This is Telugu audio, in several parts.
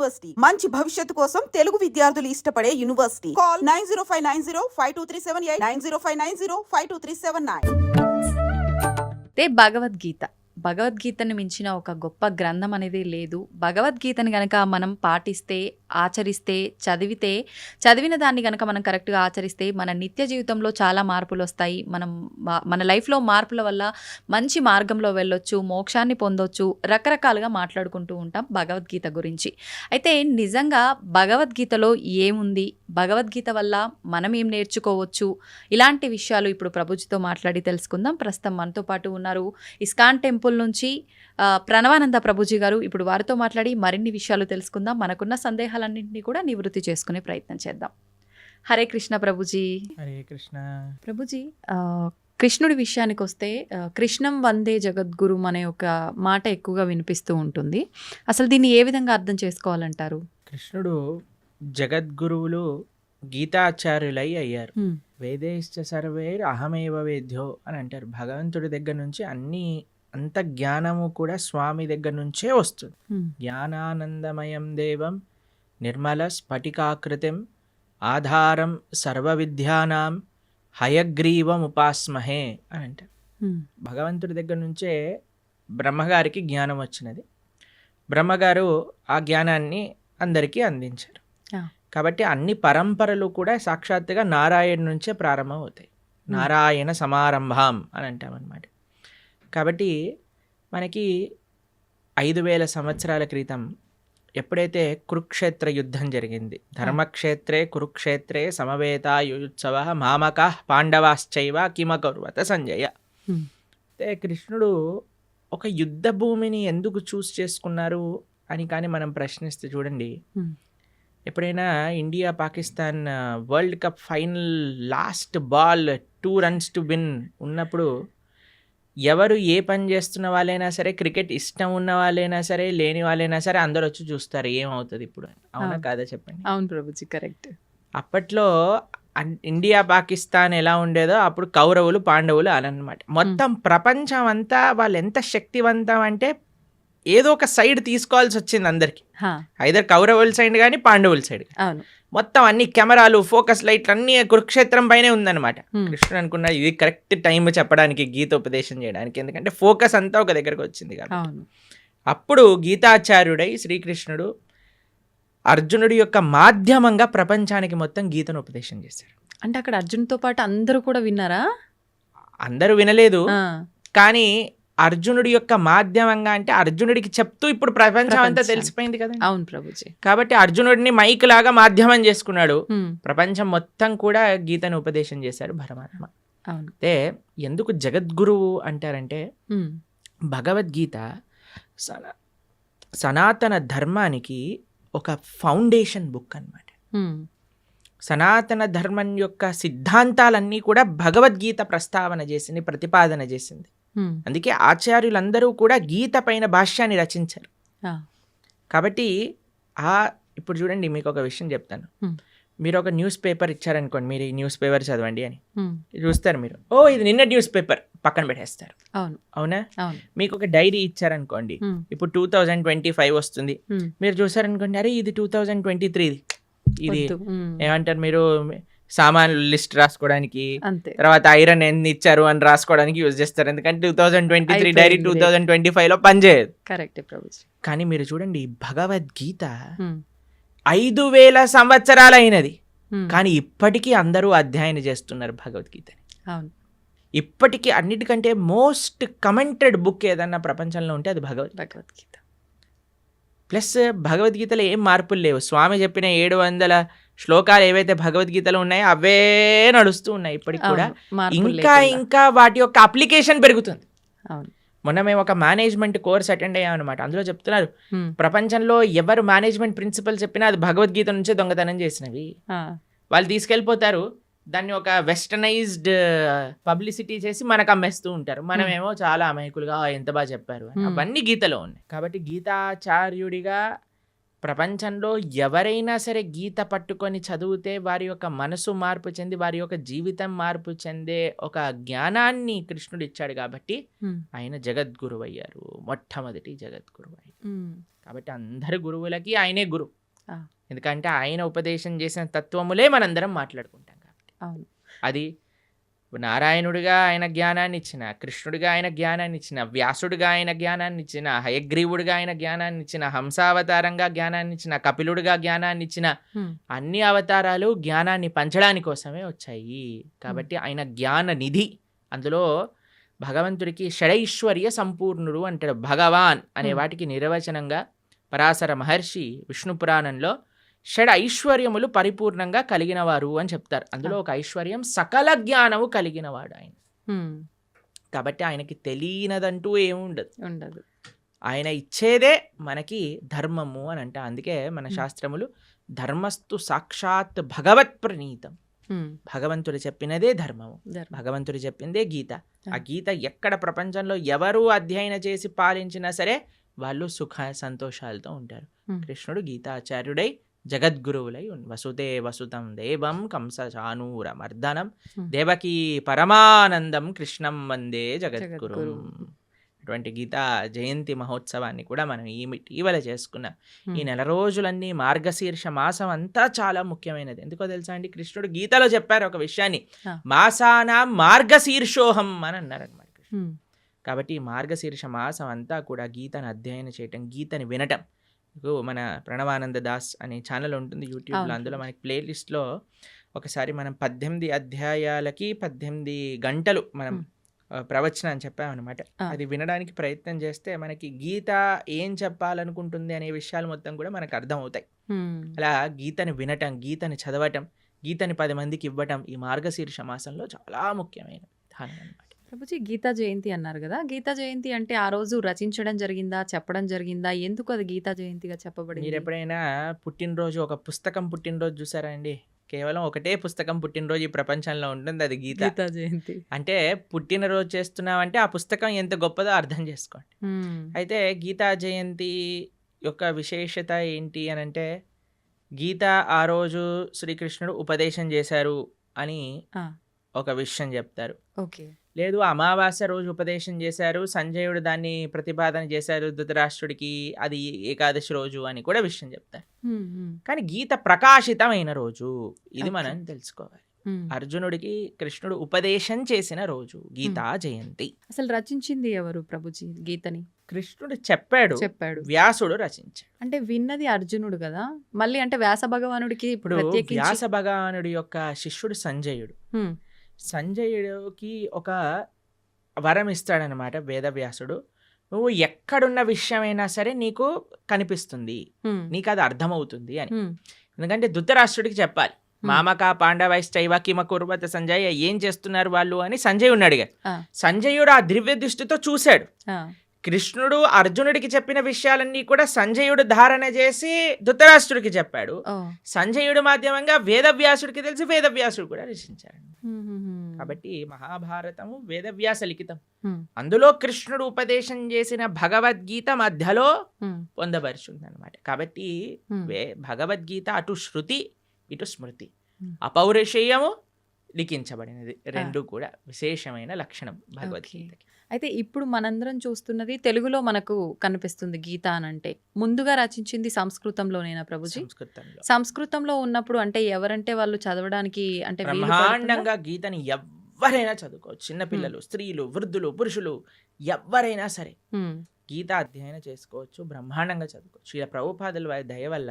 యూనివర్సిటీ మంచి భవిష్యత్తు కోసం తెలుగు విద్యార్థులు ఇష్టపడే యూనివర్సిటీ. కాల్ 9059052378 9059052379. భగవద్గీతని మించిన ఒక గొప్ప గ్రంథం అనేది లేదు. భగవద్గీతని గనక మనం పాటిస్తే, ఆచరిస్తే, చదివిన దాన్ని గనక మనం కరెక్ట్గా ఆచరిస్తే మన నిత్య జీవితంలో చాలా మార్పులు వస్తాయి. మన లైఫ్లో మార్పుల వల్ల మంచి మార్గంలో వెళ్ళొచ్చు, మోక్షాన్ని పొందొచ్చు. రకరకాలుగా మాట్లాడుకుంటూ ఉంటాం భగవద్గీత గురించి. అయితే నిజంగా భగవద్గీతలో ఏముంది, భగవద్గీత వల్ల మనం ఏం నేర్చుకోవచ్చు, ఇలాంటి విషయాలు ఇప్పుడు ప్రభుజీతో మాట్లాడి తెలుసుకుందాం. ప్రస్తుతం మనతో పాటు ఉన్నారు ఇస్కాన్ టెంపుల్ నుంచి ప్రణవానంద ప్రభుజీ గారు. ఇప్పుడు వారితో మాట్లాడి మరిన్ని విషయాలు తెలుసుకుందాం. మనకున్న సందేహాలన్నింటినీ కూడా నివృత్తి చేసుకునే ప్రయత్నం చేద్దాం. హరే కృష్ణ ప్రభుజీ. హరే కృష్ణ ప్రభుజీ, కృష్ణుడి విషయానికి వస్తే కృష్ణం వందే జగద్గురు అనే ఒక మాట ఎక్కువగా వినిపిస్తూ ఉంటుంది. అసలు దీన్ని ఏ విధంగా అర్థం చేసుకోవాలంటారు? కృష్ణుడు జగద్గురువులు గీతాచార్యులై అయ్యారు. వేదేశ్చ సర్వేర్ అహమేవ వేద్యో అని అంటారు. భగవంతుడి దగ్గర నుంచి అంత జ్ఞానము కూడా స్వామి దగ్గర నుంచే వస్తుంది. జ్ఞానానందమయం దేవం నిర్మల స్ఫటికాకృతిం ఆధారం సర్వ విద్యానాం హయగ్రీవం ఉపాస్మహే అని అంటారు. భగవంతుడి దగ్గర నుంచే బ్రహ్మగారికి జ్ఞానం వచ్చినది. బ్రహ్మగారు ఆ జ్ఞానాన్ని అందరికీ అందించారు. కాబట్టి అన్ని పరంపరలు కూడా సాక్షాత్తుగా నారాయణ నుంచే ప్రారంభం అవుతాయి. నారాయణ సమారంభం అని అంటామన్నమాట. కాబట్టి మనకి 5000 సంవత్సరాల క్రితం ఎప్పుడైతే కురుక్షేత్ర యుద్ధం జరిగింది, ధర్మక్షేత్రే కురుక్షేత్రే సమవేతాయుత్సవ మామకః పాండవాశ్చైవ కిమకర్వత సంజయ. అంటే కృష్ణుడు ఒక యుద్ధ భూమిని ఎందుకు చూస్ చేసుకున్నారు అని కానీ మనం ప్రశ్నిస్తే చూడండి, ఎప్పుడైనా India Pakistan world cup final last ball 2 runs to win ఉన్నప్పుడు ఎవరు ఏ పని చేస్తున్న వాళ్ళైనా సరే, క్రికెట్ ఇష్టం ఉన్న వాళ్ళైనా సరే, లేని వాళ్ళైనా సరే అందరూ వచ్చి చూస్తారు ఏమవుతుంది ఇప్పుడు. అవునా కాదా చెప్పండి? అవును ప్రభుజీ, కరెక్ట్. అప్పట్లో ఇండియా పాకిస్తాన్ ఎలా ఉండేదో అప్పుడు కౌరవులు పాండవులు అలన్నమాట. మొత్తం ప్రపంచం అంతా వాళ్ళు ఎంత శక్తివంతం అంటే ఏదో ఒక సైడ్ తీసుకోవాల్సి వచ్చింది అందరికి. ఐదర్ కౌరవుల సైడ్ కానీ పాండవుల సైడ్. మొత్తం అన్ని కెమెరాలు, ఫోకస్ లైట్లు అన్ని కురుక్షేత్రం పైనే ఉందన్నమాట. కృష్ణుడు అనుకున్నా ఇది కరెక్ట్ టైం చెప్పడానికి, గీతోపదేశం చేయడానికి, ఎందుకంటే ఫోకస్ అంతా ఒక దగ్గరకు వచ్చింది కాబట్టి. అప్పుడు గీతాచార్యుడై శ్రీకృష్ణుడు అర్జునుడి యొక్క మాధ్యమంగా ప్రపంచానికి మొత్తం గీతను ఉపదేశం చేశాడు. అంటే అక్కడ అర్జునుడితో పాటు అందరూ కూడా విన్నారా? అందరూ వినలేదు, కానీ అర్జునుడి యొక్క మాధ్యమంగా అంటే అర్జునుడికి చెప్తూ ఇప్పుడు ప్రపంచం అంతా తెలిసిపోయింది కదా. అవును ప్రభుజీ. కాబట్టి అర్జునుడిని మైక్ లాగా మాధ్యమం చేసుకున్నాడు. ప్రపంచం మొత్తం కూడా గీతను ఉపదేశం చేశాడు పరమాత్మ. అంటే ఎందుకు జగద్గురువు అంటారంటే భగవద్గీత సనాతన ధర్మానికి ఒక ఫౌండేషన్ బుక్ అన్నమాట. సనాతన ధర్మం యొక్క సిద్ధాంతాలన్నీ కూడా భగవద్గీత ప్రస్తావన చేసింది, ప్రతిపాదన చేసింది. అందుకే ఆచార్యులందరూ కూడా గీత పైన భాష్యాన్ని రచించారు. కాబట్టి ఇప్పుడు చూడండి, మీకు ఒక విషయం చెప్తాను. మీరు ఒక న్యూస్ పేపర్ ఇచ్చారనుకోండి, మీరు ఈ న్యూస్ పేపర్ చదవండి అని చూస్తారు. మీరు ఇది నిన్న న్యూస్ పేపర్ పక్కన పెట్టేస్తారు. అవునా? మీకు ఒక డైరీ ఇచ్చారనుకోండి, ఇప్పుడు 2025 వస్తుంది, మీరు చూసారనుకోండి, అరే ఇది 2023, ఇది ఏమంటారు మీరు సామాన్లు లిస్ట్ రాసుకోవడానికి, తర్వాత ఐరన్ ఎన్ని ఇచ్చారు అని రాసుకోవడానికి యూజ్ చేస్తారు. ఎందుకంటే 2023 డైరీ 2025లో పనిచేయదు. కరెక్ట్ ప్రభుజీ. కానీ మీరు చూడండి, భగవద్గీత 5000 సంవత్సరాలు అయినది, కానీ ఇప్పటికీ అందరూ అధ్యయనం చేస్తున్నారు భగవద్గీతని. ఇప్పటికీ అన్నిటికంటే మోస్ట్ కమెంటెడ్ బుక్ ఏదన్నా ప్రపంచంలో ఉంటే అది భగవద్గీత. ప్లస్ భగవద్గీతలో ఏం మార్పులు లేవు. స్వామి చెప్పిన 700 శ్లోకాలు ఏవైతే భగవద్గీతలో ఉన్నాయో అవే నడుస్తూ ఉన్నాయి ఇప్పటికి కూడా. ఇంకా వాటి యొక్క అప్లికేషన్ పెరుగుతుంది. మొన్న మేము ఒక మేనేజ్మెంట్ కోర్స్ అటెండ్ అయ్యామన్నమాట. అందులో చెప్తున్నారు, ప్రపంచంలో ఎవరు మేనేజ్మెంట్ ప్రిన్సిపల్ చెప్పినా అది భగవద్గీత నుంచే దొంగతనం చేసినవి. వాళ్ళు తీసుకెళ్ళిపోతారు, దాన్ని ఒక వెస్టర్నైజ్డ్ పబ్లిసిటీ చేసి మనకు అమ్మేస్తూ ఉంటారు. మనమేమో చాలా అమాయకులుగా ఎంత బాగా చెప్పారు. అవన్నీ గీతలో ఉన్నాయి. కాబట్టి గీతాచార్యుడిగా ప్రపంచంలో ఎవరైనా సరే గీత పట్టుకొని చదివితే వారి యొక్క మనసు మార్పు చెంది, వారి యొక్క జీవితం మార్పు చెందే ఒక జ్ఞానాన్ని కృష్ణుడు ఇచ్చాడు. కాబట్టి ఆయన జగద్గురువు అయ్యారు, మొట్టమొదటి జగద్గురువు అయ్యారు. కాబట్టి అందరి గురువులకి ఆయనే గురు. ఆ. ఎందుకంటే ఆయన ఉపదేశం చేసిన తత్వములే మనందరం మాట్లాడుకుంటాం కాబట్టి. అవును. అది నారాయణుడిగా ఆయన జ్ఞానాన్ని ఇచ్చిన, కృష్ణుడిగా ఆయన జ్ఞానాన్ని ఇచ్చిన, వ్యాసుడిగా ఆయన జ్ఞానాన్ని ఇచ్చిన, హయగ్రీవుడిగా ఆయన జ్ఞానాన్ని ఇచ్చిన, హంసావతారంగా జ్ఞానాన్ని ఇచ్చిన, కపిలుడిగా జ్ఞానాన్ని ఇచ్చిన, అన్ని అవతారాలు జ్ఞానాన్ని పంచడానికి కోసమే వచ్చాయి. కాబట్టి ఆయన జ్ఞాన నిధి. అందులో భగవంతుడికి షడైశ్వర్య సంపూర్ణుడు అంటాడు. భగవాన్ అనే వాటికి నిర్వచనంగా పరాశర మహర్షి విష్ణు పురాణంలో షడ్ ఐశ్వర్యములు పరిపూర్ణంగా కలిగినవారు అని చెప్తారు. అందులో ఒక ఐశ్వర్యం సకల జ్ఞానము కలిగినవాడు ఆయన. కాబట్టి ఆయనకి తెలియనదంటూ ఏముండదు. ఆయన ఇచ్చేదే మనకి ధర్మము అని అంట. అందుకే మన శాస్త్రములు ధర్మస్తు సాక్షాత్ భగవత్ ప్రణీతం. భగవంతుడు చెప్పినదే ధర్మము, భగవంతుడు చెప్పిందే గీత. ఆ గీత ఎక్కడ ప్రపంచంలో ఎవరు అధ్యయనం చేసి పాలించినా సరే వాళ్ళు సుఖ సంతోషాలతో ఉంటారు. కృష్ణుడు గీతాచార్యుడై జగద్గురువులై వసుదే వసుతం దేవం కంస చానూర మర్దనం దేవకీ పరమానందం కృష్ణం వందే జగద్గురు. అటువంటి గీతా జయంతి మహోత్సవాన్ని కూడా మనం ఇటీవల చేసుకున్నాం. ఈ నెల రోజులన్నీ మార్గశీర్ష మాసం అంతా చాలా ముఖ్యమైనది. ఎందుకో తెలుసా అండి, కృష్ణుడు గీతలో చెప్పారు ఒక విషయాన్ని, మాసానాం మార్గశీర్షోహం అని అన్నారనమాట కృష్ణుడు. కాబట్టి ఈ మార్గశీర్ష మాసం అంతా కూడా గీతను అధ్యయనం చేయటం, గీతని వినటం. మన ప్రణవానంద దాస్ అనే ఛానల్ ఉంటుంది యూట్యూబ్లో, అందులో మనకి ప్లేలిస్ట్లో ఒకసారి మనం 18 అధ్యాయాలకి 18 గంటలు మనం ప్రవచనం అని చెప్పామన్నమాట. అది వినడానికి ప్రయత్నం చేస్తే మనకి గీత ఏం చెప్పాలనుకుంటుంది అనే విషయాలు మొత్తం కూడా మనకు అర్థమవుతాయి. అలా గీతని వినటం, గీతని చదవటం, గీతని 10 మందికి ఇవ్వటం ఈ మార్గశీర్ష మాసంలో చాలా ముఖ్యమైన విధానం అన్నమాట. ప్రభుజీ, గీతా జయంతి అన్నారు కదా, గీతా జయంతి అంటే ఆ రోజు రచించడం జరిగిందా, చెప్పడం జరిగిందా, ఎందుకు అది గీతా జయంతిగా చెప్పబడింది? మీరు ఎప్పుడైనా పుట్టినరోజు, ఒక పుస్తకం పుట్టినరోజు చూసారా అండి? కేవలం ఒకటే పుస్తకం పుట్టినరోజు ఈ ప్రపంచంలో ఉంటుంది, అది గీతా జయంతి. అంటే పుట్టినరోజు చేస్తున్నామంటే ఆ పుస్తకం ఎంత గొప్పదో అర్థం చేసుకోండి. అయితే గీతా జయంతి యొక్క విశేషత ఏంటి అని అంటే, గీత ఆ రోజు శ్రీకృష్ణుడు ఉపదేశం చేశారు అని ఒక విషయం చెప్తారు. ఓకే. లేదు, అమావాస్య రోజు ఉపదేశం చేశారు, సంజయుడు దాన్ని ప్రతిపాదన చేశారు ధృతరాష్ట్రుడికి, అది ఏకాదశి రోజు అని కూడా విషయం చెప్తారు. కానీ గీత ప్రకాశితమైన రోజు ఇది మనం తెలుసుకోవాలి. అర్జునుడికి కృష్ణుడు ఉపదేశం చేసిన రోజు గీతా జయంతి. అసలు రచించింది ఎవరు ప్రభుజీ గీతని? కృష్ణుడు చెప్పాడు, వ్యాసుడు రచించాడు. అంటే విన్నది అర్జునుడు కదా, మళ్ళీ అంటే వ్యాస భగవానుడికి ఇప్పుడు వ్యాస భగవానుడి యొక్క శిష్యుడు సంజయుడు. సంజయుడికి ఒక వరం ఇస్తాడనమాట వేదవ్యాసుడు. నువ్వు ఎక్కడున్న విషయమైనా సరే నీకు కనిపిస్తుంది, నీకు అది అర్థమవుతుంది అని. ఎందుకంటే ధృతరాష్ట్రుడికి చెప్పాలి, మామక పాండవైశ్చైవ కిమ కుర్వత సంజయ్, ఏం చేస్తున్నారు వాళ్ళు అని సంజయుడిని అడిగాడు. సంజయుడు ఆ దివ్య దృష్టితో చూశాడు. కృష్ణుడు అర్జునుడికి చెప్పిన విషయాలన్నీ కూడా సంజయుడు ధారణ చేసి ధృతరాష్ట్రుడికి చెప్పాడు. సంజయుడు మాధ్యమంగా వేదవ్యాసుడికి తెలిసి వేదవ్యాసుడు కూడా రచించాడు. కాబట్టి మహాభారతము వేదవ్యాస లిఖితం. అందులో కృష్ణుడు ఉపదేశం చేసిన భగవద్గీత మధ్యలో పొందబరుచుంది అనమాట. కాబట్టి భగవద్గీత అటు శృతి ఇటు స్మృతి, అపౌరుషేయము లిఖించబడినది, రెండు కూడా విశేషమైన లక్షణం భగవద్గీతకి. అయితే ఇప్పుడు మనందరం చూస్తున్నది తెలుగులో మనకు కనిపిస్తుంది గీత అని అంటే, ముందుగా రచించింది సంస్కృతంలోనేనా ప్రభుజీ? సంస్కృతంలో ఉన్నప్పుడు అంటే ఎవరంటే వాళ్ళు చదవడానికి అంటే బ్రహ్మాండంగా గీతని ఎవరైనా చదువుకోవచ్చు. చిన్నపిల్లలు, స్త్రీలు, వృద్ధులు, పురుషులు ఎవరైనా సరే గీత అధ్యయనం చేసుకోవచ్చు, బ్రహ్మాండంగా చదువుకోవచ్చు. ఇలా ప్రభుపాదుల వారి దయ వల్ల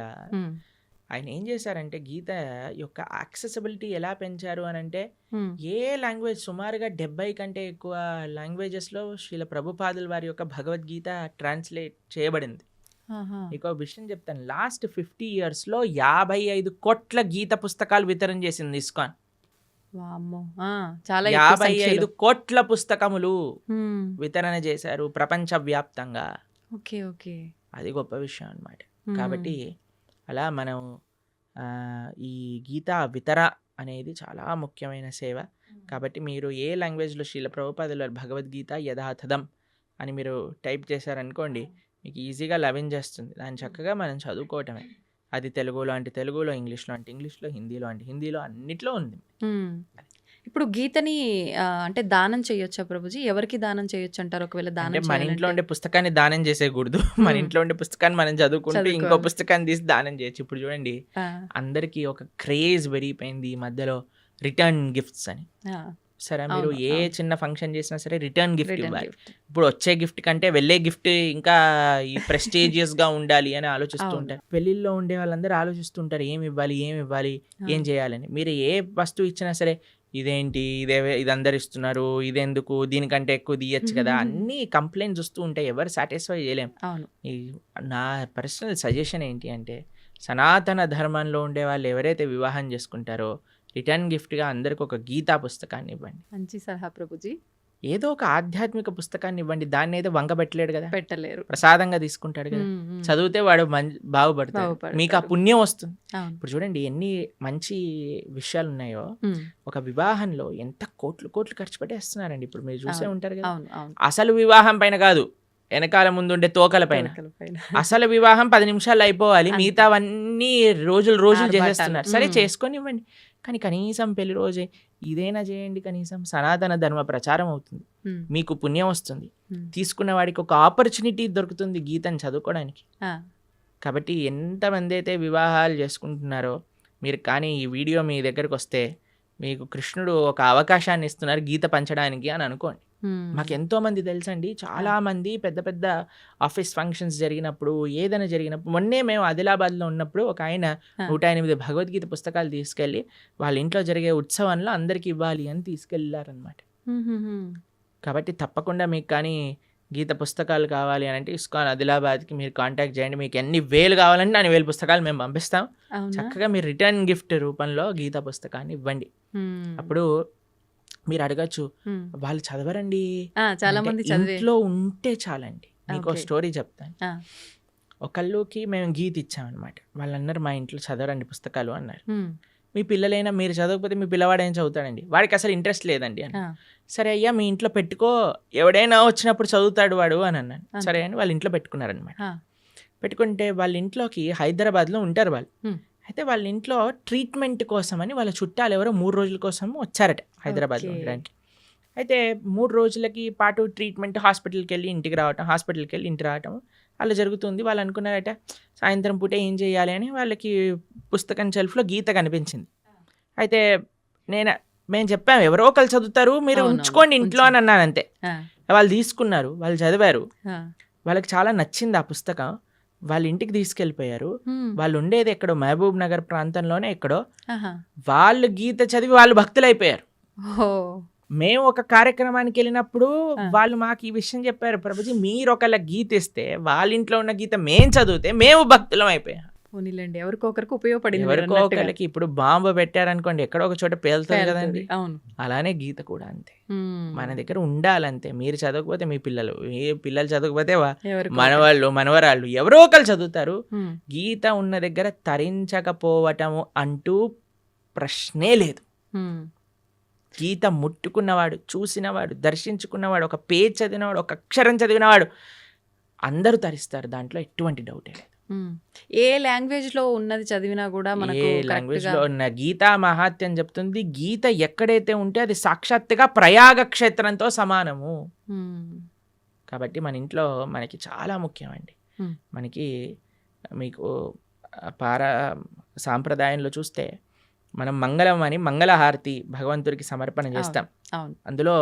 ఆయన ఏం చేశారంటే గీత యొక్క యాక్సెసిబిలిటీ ఎలా పెంచారు అని అంటే, ఏ లాంగ్వేజ్ సుమారుగా 70 కంటే ఎక్కువ లాంగ్వేజెస్లో శ్రీల ప్రభుపాదుల వారి యొక్క భగవద్గీత ట్రాన్స్లేట్ చేయబడింది. మీకు ఒక విషయం చెప్తాను, లాస్ట్ 50 yearsలో 55 కోట్ల గీత పుస్తకాలు వితరణ చేసింది ఇస్కాన్. 55 కోట్ల పుస్తకములు వితరణ చేశారు ప్రపంచవ్యాప్తంగా. అది గొప్ప విషయం అన్నమాట. కాబట్టి అలా మనం ఈ గీతా వితర అనేది చాలా ముఖ్యమైన సేవ. కాబట్టి మీరు ఏ లాంగ్వేజ్లో శ్రీల ప్రభుపాదుల భగవద్గీత యథాతథం అని మీరు టైప్ చేశారనుకోండి, మీకు ఈజీగా లభించేస్తుంది. దాన్ని చక్కగా మనం చదువుకోవటమే. అది తెలుగులో అంటే తెలుగులో, ఇంగ్లీష్లో అంటే ఇంగ్లీష్లో, హిందీలో అంటే హిందీలో, అన్నిట్లో ఉంది. ఇప్పుడు గీతని అంటే దానం చేయొచ్చా ప్రభుజీ? ఎవరికి దానం చేయొచ్చు అంటారు? ఒకవేళ అంటే దానం మన ఇంట్లో చేయాలంటే? ఉండే పుస్తకాన్ని దానం చేసేయకూడదు. మన ఇంట్లో ఉండే పుస్తకాన్ని మనం చదువుకుంటూ ఇంకో చదువుకోవాలి. పుస్తకాన్ని తీసి దానం చేయొచ్చు. ఇప్పుడు చూడండి, ఆ, అందరికీ ఒక క్రేజ్ పెరిగిపోయింది ఈ మధ్యలో, రిటర్న్ గిఫ్ట్స్ అని. ఆ, సరే, మీరు అవును, ఏ అవును. చిన్న ఫంక్షన్ చేసినా సరే రిటర్న్ గిఫ్ట్ రిటర్న్ ఇవ్వాలి. గిఫ్ట్. ఇప్పుడు వచ్చే గిఫ్ట్ కంటే వెళ్ళే గిఫ్ట్ ఇంకా ఈ ప్రెస్టీజియస్ గా ఉండాలి అని ఆలోచిస్తూ అవును. ఉంటారు. పెళ్లిల్లో ఉండే వాళ్ళందరూ ఆలోచిస్తుంటారు ఏం ఇవ్వాలి, ఏం చేయాలని. మీరు ఏ వస్తువు ఇచ్చినా సరే ఇదేంటి, ఇది అందరు ఇస్తున్నారు, ఇదెందుకు, దీనికంటే ఎక్కువ తీయచ్చు కదా, అన్ని కంప్లైంట్స్ వస్తూ ఉంటాయి. ఎవరు సాటిస్ఫై చేయలేం. అవును. నా పర్సనల్ సజెషన్ ఏంటి అంటే, సనాతన ధర్మంలో ఉండే వాళ్ళు ఎవరైతే వివాహం చేసుకుంటారో రిటర్న్ గిఫ్ట్గా అందరికి ఒక గీతా పుస్తకాన్ని ఇవ్వండి. మంచి సలహా ప్రభుజీ. ఏదో ఒక ఆధ్యాత్మిక పుస్తకాన్ని ఇవ్వండి. దాన్ని ఏదో వంగబెట్టలేడు కదా, పెట్టలేరు. ప్రసాదంగా తీసుకుంటాడు కదా. ఉమ్, ఉమ్. చదివితే వాడు బాగుపడతాడు, బాగుపడతాడు. మీకు ఆ పుణ్యం వస్తుంది. అవును. ఇప్పుడు చూడండి ఎన్ని మంచి విషయాలు ఉన్నాయో. ఉమ్, ఒక వివాహంలో ఎంత కోట్లు ఖర్చు పెట్టేస్తున్నారండి. ఇప్పుడు మీరు చూసే అవును. ఉంటారు కదా. అవును, అవును. అసలు వివాహం పైన కాదు, వెనకాల ముందుండే తోకల పైన. తోకల పైన. అసలు వివాహం 10 నిమిషాల్లో అయిపోవాలి, అంతే. మిగతావన్నీ రోజులు ఆర్భాటాలు. చేసేస్తున్నారు. సరే, ఉమ్. చేసుకొని ఇవ్వండి, కానీ కనీసం పెళ్లి రోజే ఇదైనా చేయండి. కనీసం సనాతన ధర్మ ప్రచారం అవుతుంది, ఉమ్, మీకు పుణ్యం వస్తుంది, ఉమ్. తీసుకున్న వాడికి ఒక ఆపర్చునిటీ దొరుకుతుంది గీతను చదువుకోవడానికి. ఆ, కాబట్టి ఎంతమంది అయితే వివాహాలు చేసుకుంటున్నారో మీరు, కానీ ఈ వీడియో మీ దగ్గరకు వస్తే మీకు కృష్ణుడు ఒక అవకాశాన్ని ఇస్తున్నారు గీత పంచడానికి అని అనుకోండి. ఉమ్. మాకు ఎంతోమంది తెలుసండి, చాలామంది పెద్ద పెద్ద ఆఫీస్ ఫంక్షన్స్ జరిగినప్పుడు, ఏదైనా జరిగినప్పుడు, మొన్నే మేము ఆదిలాబాద్లో ఉన్నప్పుడు ఒక ఆయన 108 భగవద్గీత పుస్తకాలు తీసుకెళ్ళి వాళ్ళ ఇంట్లో జరిగే ఉత్సవంలో అందరికి ఇవ్వాలి అని తీసుకెళ్ళారనమాట. ఉమ్, ఉమ్, ఉమ్. కాబట్టి తప్పకుండా మీకు కానీ గీత పుస్తకాలు కావాలి అని అంటే ఇస్కాన్ ఆదిలాబాద్కి మీరు కాంటాక్ట్ చేయండి. మీకు ఎన్ని వేలు కావాలంటే అన్ని 1000 పుస్తకాలు మేము పంపిస్తాం. అవునా? చక్కగా మీరు రిటర్న్ గిఫ్ట్ రూపంలో గీత పుస్తకాన్ని ఇవ్వండి. ఉమ్, అప్పుడు మీరు అడగచ్చు, ఉమ్. వాళ్ళు చదవరండి చాలా అంటే, మంది చదివే. ఇంట్లో ఉంటే చాలండి. మీకు ఓకే. స్టోరీ చెప్తాను. ఆ, ఒకళ్ళకి మేము గీత ఇచ్చామన్నమాట. వాళ్ళు అన్నారు మా ఇంట్లో చదవరండి పుస్తకాలు అన్నారు. ఉమ్, మీ పిల్లలైనా మీరు చదవకపోతే మీ పిల్లవాడు ఏం చదువుతాడండి, వాడికి అసలు ఇంట్రెస్ట్ లేదండి అని. ఆ, సరే అయ్యా మీ ఇంట్లో పెట్టుకో, ఎవడైనా వచ్చినప్పుడు చదువుతాడు వాడు అని అన్నాను. అంతే. సరే అని వాళ్ళ ఇంట్లో పెట్టుకున్నారనమాట. ఆ, పెట్టుకుంటే వాళ్ళ ఇంట్లోకి హైదరాబాద్లో ఉంటారు వాళ్ళు. ఉమ్. అయితే వాళ్ళ ఇంట్లో ట్రీట్మెంట్ కోసం అని వాళ్ళ చుట్టాలు ఎవరో 3 రోజుల కోసం వచ్చారట హైదరాబాద్లో ఓకే. ఉండడానికి. అయితే 3 రోజులకి పాటు ట్రీట్మెంట్, హాస్పిటల్కి వెళ్ళి ఇంటికి రావటం, హాస్పిటల్కి వెళ్ళి ఇంటికి రావటం అలా జరుగుతుంది. వాళ్ళు అనుకున్నారట సాయంత్రం పూట ఏం చేయాలి అని వాళ్ళకి పుస్తకం షెల్ఫ్లో గీత కనిపించింది. అయితే మేము చెప్పాము ఎవరో ఒకరు చదువుతారు, మీరు అవునవును, ఉంచుకోండి ఇంట్లో అని అన్నాను అంతే. ఆ, వాళ్ళు తీసుకున్నారు, వాళ్ళు చదివారు, ఆ. వాళ్ళకి చాలా నచ్చింది ఆ పుస్తకం. వాళ్ళ ఇంటికి తీసుకెళ్ళిపోయారు. ఉమ్, వాళ్ళు ఉండేది ఎక్కడో మహబూబ్ నగర్ ప్రాంతంలోనే ఎక్కడో. ఆహా. వాళ్ళు గీత చదివి వాళ్ళు భక్తులైపోయారు. ఓహో. మేము ఒక కార్యక్రమానికి వెళ్ళినప్పుడు ఆ. వాళ్ళు మాకు ఈ విషయం చెప్పారు, ప్రభుజీ మీరు ఒకళ్ళ గీత ఇస్తే వాళ్ళ ఇంట్లో ఉన్న గీత మేం చదివితే మేము భక్తులం అయిపోయాం. పోనీలేండి, ఎవరికొకరికి ఉపయోగపడింది మీరు ఎవరికో అన్నట్టుగా. ఒకళ్ళకి ఇప్పుడు బాంబు పెట్టారనుకోండి ఎక్కడో ఒక చోట పేలుతుంది పేలుతుంది. కదండి, అవును. అలానే గీత కూడా అంతే. ఉమ్. మన దగ్గర ఉండాలంతే. మీరు చదవకపోతే మీ పిల్లలు, ఏ పిల్లలు చదవకపోతే ఎవరికో మనవాళ్ళు మనవరాళ్ళు ఎవరో ఒకళ్ళు చదువుతారు. ఉమ్, గీత ఉన్న దగ్గర తరించకపోవటము అంటూ ప్రశ్నే లేదు. ఉమ్. గీత ముట్టుకున్నవాడు, చూసినవాడు, దర్శించుకున్నవాడు, ఒక పేజ్ చదివినవాడు, ఒక అక్షరం చదివినవాడు అందరూ తరిస్తారు, దాంట్లో ఎటువంటి డౌటే లేదు. ఉమ్. ఏ లాంగ్వేజ్ లో ఉన్నది చదివినా కూడా మనకు ఏ కరెక్ట్ లాంగ్వేజ్ గా. లో ఉన్న గీతా మహాత్యం చెప్తుంది, గీత ఎక్కడైతే ఉంటే అది సాక్షాత్తుగా ప్రయాగ క్షేత్రంతో సమానము. ఉమ్, కాబట్టి మన ఇంట్లో మనకి చాలా ముఖ్యమండి. ఉమ్. మనకి మీకు సాంప్రదాయంలో చూస్తే మనం మంగళం అని మంగళహారతి భగవంతుడికి సమర్పణ చేస్తాం. అవును. అందులో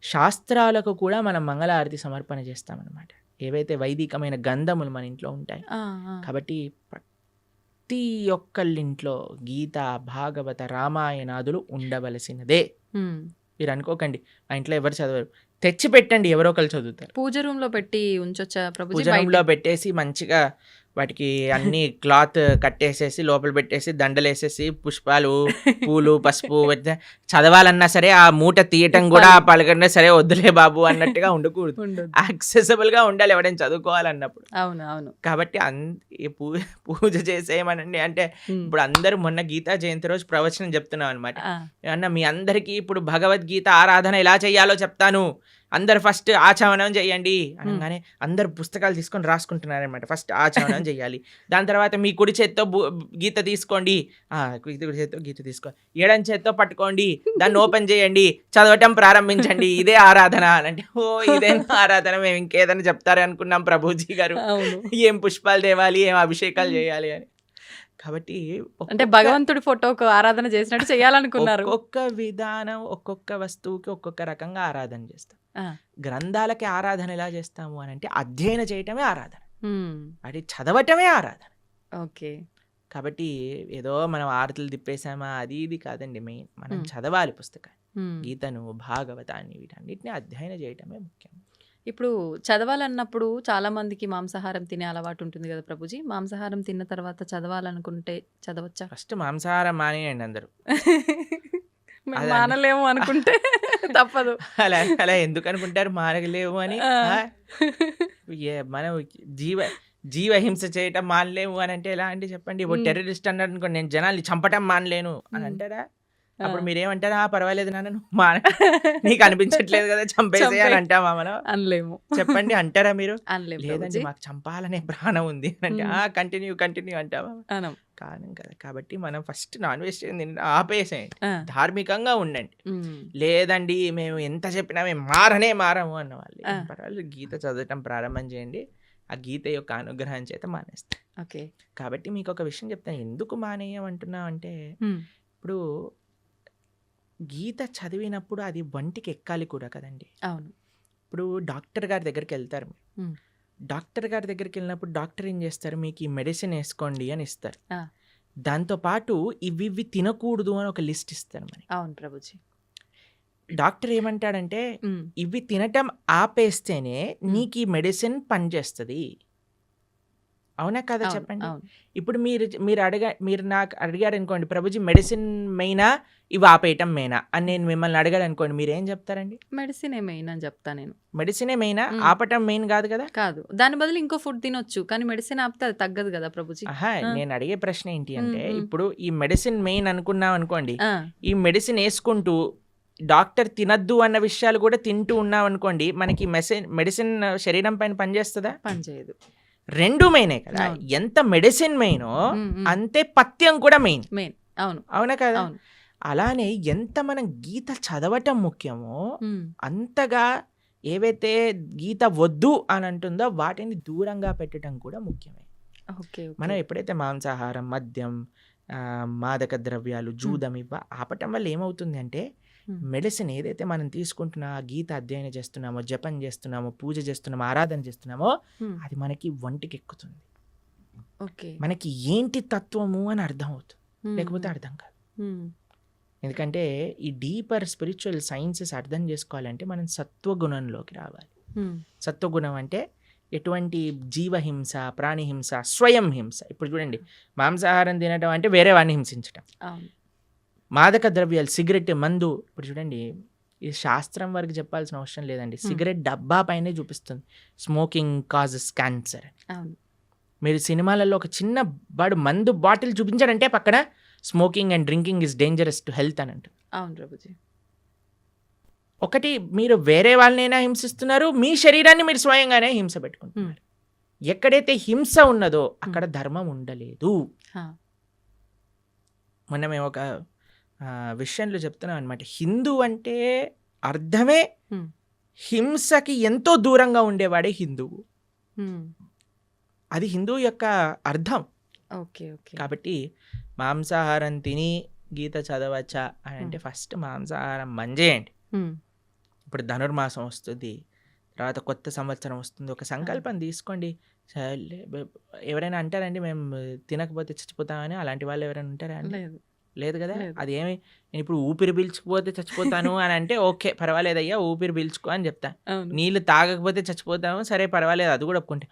శాస్త్రాలకు కూడా మనం మంగళహారతి సమర్పణ చేస్తామన్నమాట. ఏవైతే వైదికమైన గంధములు మన ఇంట్లో ఉంటాయి. ఆ, ఆ. కాబట్టి ప్రతి ఒక్కళ్ళింట్లో గీత, భాగవత, రామాయణాదులు ఉండవలసినదే. ఉమ్. మీరు అనుకోకండి మా ఇంట్లో ఎవరు చదవరు, తెచ్చి పెట్టండి, ఎవరో ఒకరు చదువుతారు. పూజ రూమ్ లో పెట్టి ఉంచొచ్చా ప్రభుజీ? పూజ రూమ్లో పెట్టేసి మంచిగా వాటికి అన్ని క్లాత్ కట్టేసేసి లోపల పెట్టేసి దండలేసేసి పుష్పాలు, పూలు, పసుపు చదవాలన్నా సరే ఆ మూట తీయటం కూడా పలకన్నా సరే వద్దులే బాబు అన్నట్టుగా ఉండకూడదు. ఉండదు. యాక్సెసిబుల్ గా ఉండాలి ఎవరైనా చదువుకోవాలన్నప్పుడు. అవును, అవును. కాబట్టి ఈ పూజ చేసేయమనండి అంటే ఉమ్. ఇప్పుడు అందరూ మొన్న గీతా జయంతి రోజు ప్రవచనం చెప్తున్నాం అనమాట. ఆ, అన్న మీ అందరికీ ఇప్పుడు భగవద్గీత ఆరాధన ఎలా చేయాలో చెప్తాను, అందరు ఫస్ట్ ఆచమనం చేయండి అనగానే అందరు పుస్తకాలు తీసుకొని రాసుకుంటున్నారనమాట. ఫస్ట్ ఆచమనం చేయాలి, దాని తర్వాత మీ కుడి చేత్తో గీత తీసుకోండి, కుడి చేత్తో గీత తీసుకో, ఎడం చేత్తో పట్టుకోండి, దాన్ని ఓపెన్ చేయండి, చదవటం ప్రారంభించండి, ఇదే ఆరాధన అంటే ఓ ఇదేనా ఆరాధన, మేము ఇంకేదైనా చెప్తారే అనుకున్నాం ప్రభుజీ గారు, ఏం పుష్పాలు తేవాలి, ఏం అభిషేకాలు చేయాలి అని. కాబట్టి అంటే భగవంతుడి ఫోటోకు ఆరాధన చేసినట్టు చేయాలనుకున్నారు. ఒక్కొక్క విధానం ఒక్కొక్క వస్తువుకి ఒక్కొక్క రకంగా ఆరాధన చేస్తాం. గ్రంథాలకి ఆరాధన ఎలా చేస్తాము అని అంటే అధ్యయనం చేయటమే ఆరాధన, అది చదవటమే ఆరాధన. ఓకే. కాబట్టి ఏదో మనం ఆరతులు తిప్పేసామా అది ఇది కాదండి. మెయిన్ మనం చదవాలి పుస్తకాన్ని, గీతను, భాగవతాన్ని, వీటన్నిటిని అధ్యయనం చేయటమే ముఖ్యం. ఇప్పుడు చదవాలన్నప్పుడు చాలా మందికి మాంసాహారం తినే అలవాటు ఉంటుంది కదా ప్రభుజీ. మాంసాహారం తిన్న తర్వాత చదవాలనుకుంటే చదవచ్చా? ఫస్ట్ మాంసాహారం మానేయండి అందరూ. మేము మానలేము అనుకుంటే తప్పదు. అలా అలా ఎందుకు అనుకుంటారు మానలేము అని? మనం జీవహింస చేయటం మానలేము అని అంటే ఎలా అంటే చెప్పండి. ఇప్పుడు టెర్రరిస్ట్ అన్నారు అనుకోండి, నేను జనాల్ని చంపటం మానలేను అని అంటారా? అప్పుడు మీరేమంటారా? పర్వాలేదు నాన్న, నీకు అనిపించట్లేదు కదా చంపేసే అని అంటామా మనం? అనలేము. చెప్పండి, అంటారా మీరు? అనలేము. లేదండి మాకు చంపాలనే ప్రాణం ఉంది అంటే కంటిన్యూ అంటామా? అనం కాదు కదా. కాబట్టి మనం ఫస్ట్ నాన్ వెజిటేరియన్ ఆపేసేయండి, ధార్మికంగా ఉండండి. లేదండి మేము ఎంత చెప్పినా మేము మారము అన్న వాళ్ళు పర్వాలేదు, గీత చదవటం ప్రారంభం చేయండి, ఆ గీత యొక్క అనుగ్రహం చేత మానేస్తాం. ఓకే. కాబట్టి మీకు ఒక విషయం చెప్తాను, ఎందుకు మానేయమంటున్నాం అంటే, ఇప్పుడు గీత చదివినప్పుడు అది వంటికి ఎక్కాలి కూడా కదండి. అవును. ఇప్పుడు డాక్టర్ గారి దగ్గరికి వెళ్తారు మీరు, డాక్టర్ గారి దగ్గరికి వెళ్ళినప్పుడు డాక్టర్ ఏం చేస్తారు, మీకు ఈ మెడిసిన్ వేసుకోండి అని ఇస్తారు. దాంతోపాటు ఇవి తినకూడదు అని ఒక లిస్ట్ ఇస్తారు మరి. అవును ప్రభుజీ. డాక్టర్ ఏమంటాడంటే ఇవి తినటం ఆపేస్తేనే నీకు ఈ మెడిసిన్ పనిచేస్తుంది. అవునా కదా చెప్పండి. ఇప్పుడు మీరు నాకు అడిగారు అనుకోండి, ప్రభుజీ మెడిసిన్ మెయినా ఇవి ఆపేయటం మెయినా అని నేను మిమ్మల్ని అడిగాడు అనుకోండి, మీరు ఏం చెప్తారండి? మెడిసిన్ మెయిన్ అని చెప్తా నేను. మెడిసినే మెయినా, ఆపటం మెయిన్ కాదు కదా? కాదు, దాని బదులు ఇంకో ఫుడ్ తినొచ్చు, కానీ మెడిసిన్ ఆపితే అది తగ్గదు కదా ప్రభుజీ. నేను అడిగే ప్రశ్న ఏంటి అంటే, ఇప్పుడు ఈ మెడిసిన్ మెయిన్ అనుకున్నాం అనుకోండి, ఈ మెడిసిన్ వేసుకుంటూ డాక్టర్ తినద్దు అన్న విషయాలు కూడా తింటూ ఉన్నాం అనుకోండి, మనకి మెడిసిన్ శరీరం పైన పనిచేస్తుందా? పనిచేయదు. రెండు మెయినే కదా. ఎంత మెడిసిన్ మెయినో అంతే పథ్యం కూడా మెయిన్. అవును. అవునా కదా. అలానే ఎంత మనం గీత చదవటం ముఖ్యమో అంతగా ఏవైతే గీత వద్దు అని అంటుందో వాటిని దూరంగా పెట్టడం కూడా ముఖ్యమే. మనం ఎప్పుడైతే మాంసాహారం, మద్యం, మాదక ద్రవ్యాలు, జూదం ఇవ్వ ఆపటం వల్ల ఏమవుతుంది అంటే, మెడిసిన్ ఏదైతే మనం తీసుకుంటున్నా, గీత అధ్యయనం చేస్తున్నామో, జపం చేస్తున్నామో, పూజ చేస్తున్నామో, ఆరాధన చేస్తున్నామో, అది మనకి వంటికి ఎక్కుతుంది. మనకి ఏంటి తత్వము అని అర్థం అవుతుంది, లేకపోతే అర్థం కాదు. ఎందుకంటే ఈ డీపర్ స్పిరిచువల్ సైన్సెస్ అర్థం చేసుకోవాలంటే మనం సత్వగుణంలోకి రావాలి. సత్వగుణం అంటే ఎటువంటి జీవహింస, ప్రాణిహింస, స్వయం హింస. ఇప్పుడు చూడండి, మాంసాహారం తినడం అంటే వేరే వాడిని హింసించడం. మాదక ద్రవ్యాలు, సిగరెట్, మందు, ఇప్పుడు చూడండి, ఇది శాస్త్రం వరకు చెప్పాల్సిన అవసరం లేదండి, సిగరెట్ డబ్బా పైనే చూపిస్తుంది స్మోకింగ్ కాజెస్ క్యాన్సర్ అని. మీరు సినిమాలలో ఒక చిన్న మందు బాటిల్ చూపించారంటే పక్కన smoking and drinking is dangerous to health అని అంటారు. అవును ప్రభుజీ. ఒకటి, మీరు వేరే వాళ్ళనైనా హింసిస్తున్నారు, మీ శరీరాన్ని మీరు స్వయంగానే హింస పెట్టుకుంటున్నారు. ఎక్కడైతే హింస ఉన్నదో అక్కడ ధర్మం ఉండలేదు. మొన్న మేము ఒక విషయంలో చెప్తున్నాం అనమాట, హిందూ అంటే అర్థమే హింసకి ఎంతో దూరంగా ఉండేవాడే హిందువు. అది హిందూ యొక్క అర్థం. కాబట్టి మాంసాహారం తిని గీత చదవచ్చా అని అంటే, ఫస్ట్ మాంసాహారం మంజేయండి. ఇప్పుడు ధనుర్మాసం వస్తుంది, తర్వాత కొత్త సంవత్సరం వస్తుంది, ఒక సంకల్పం తీసుకోండి. ఎవరైనా అంటారండి మేము తినకపోతే చచ్చిపోతామని? అలాంటి వాళ్ళు ఎవరైనా ఉంటారా అండి? లేదు కదా. అది ఏమి, నేను ఇప్పుడు ఊపిరి పీల్చుకుపోతే చచ్చిపోతాను అని అంటే ఓకే పర్వాలేదయ్యా, ఊపిరి పీల్చుకో అని చెప్తా. నీళ్ళు తాగకపోతే చచ్చిపోతాము, సరే పర్వాలేదు, అది కూడా ఒప్పుకుంటే.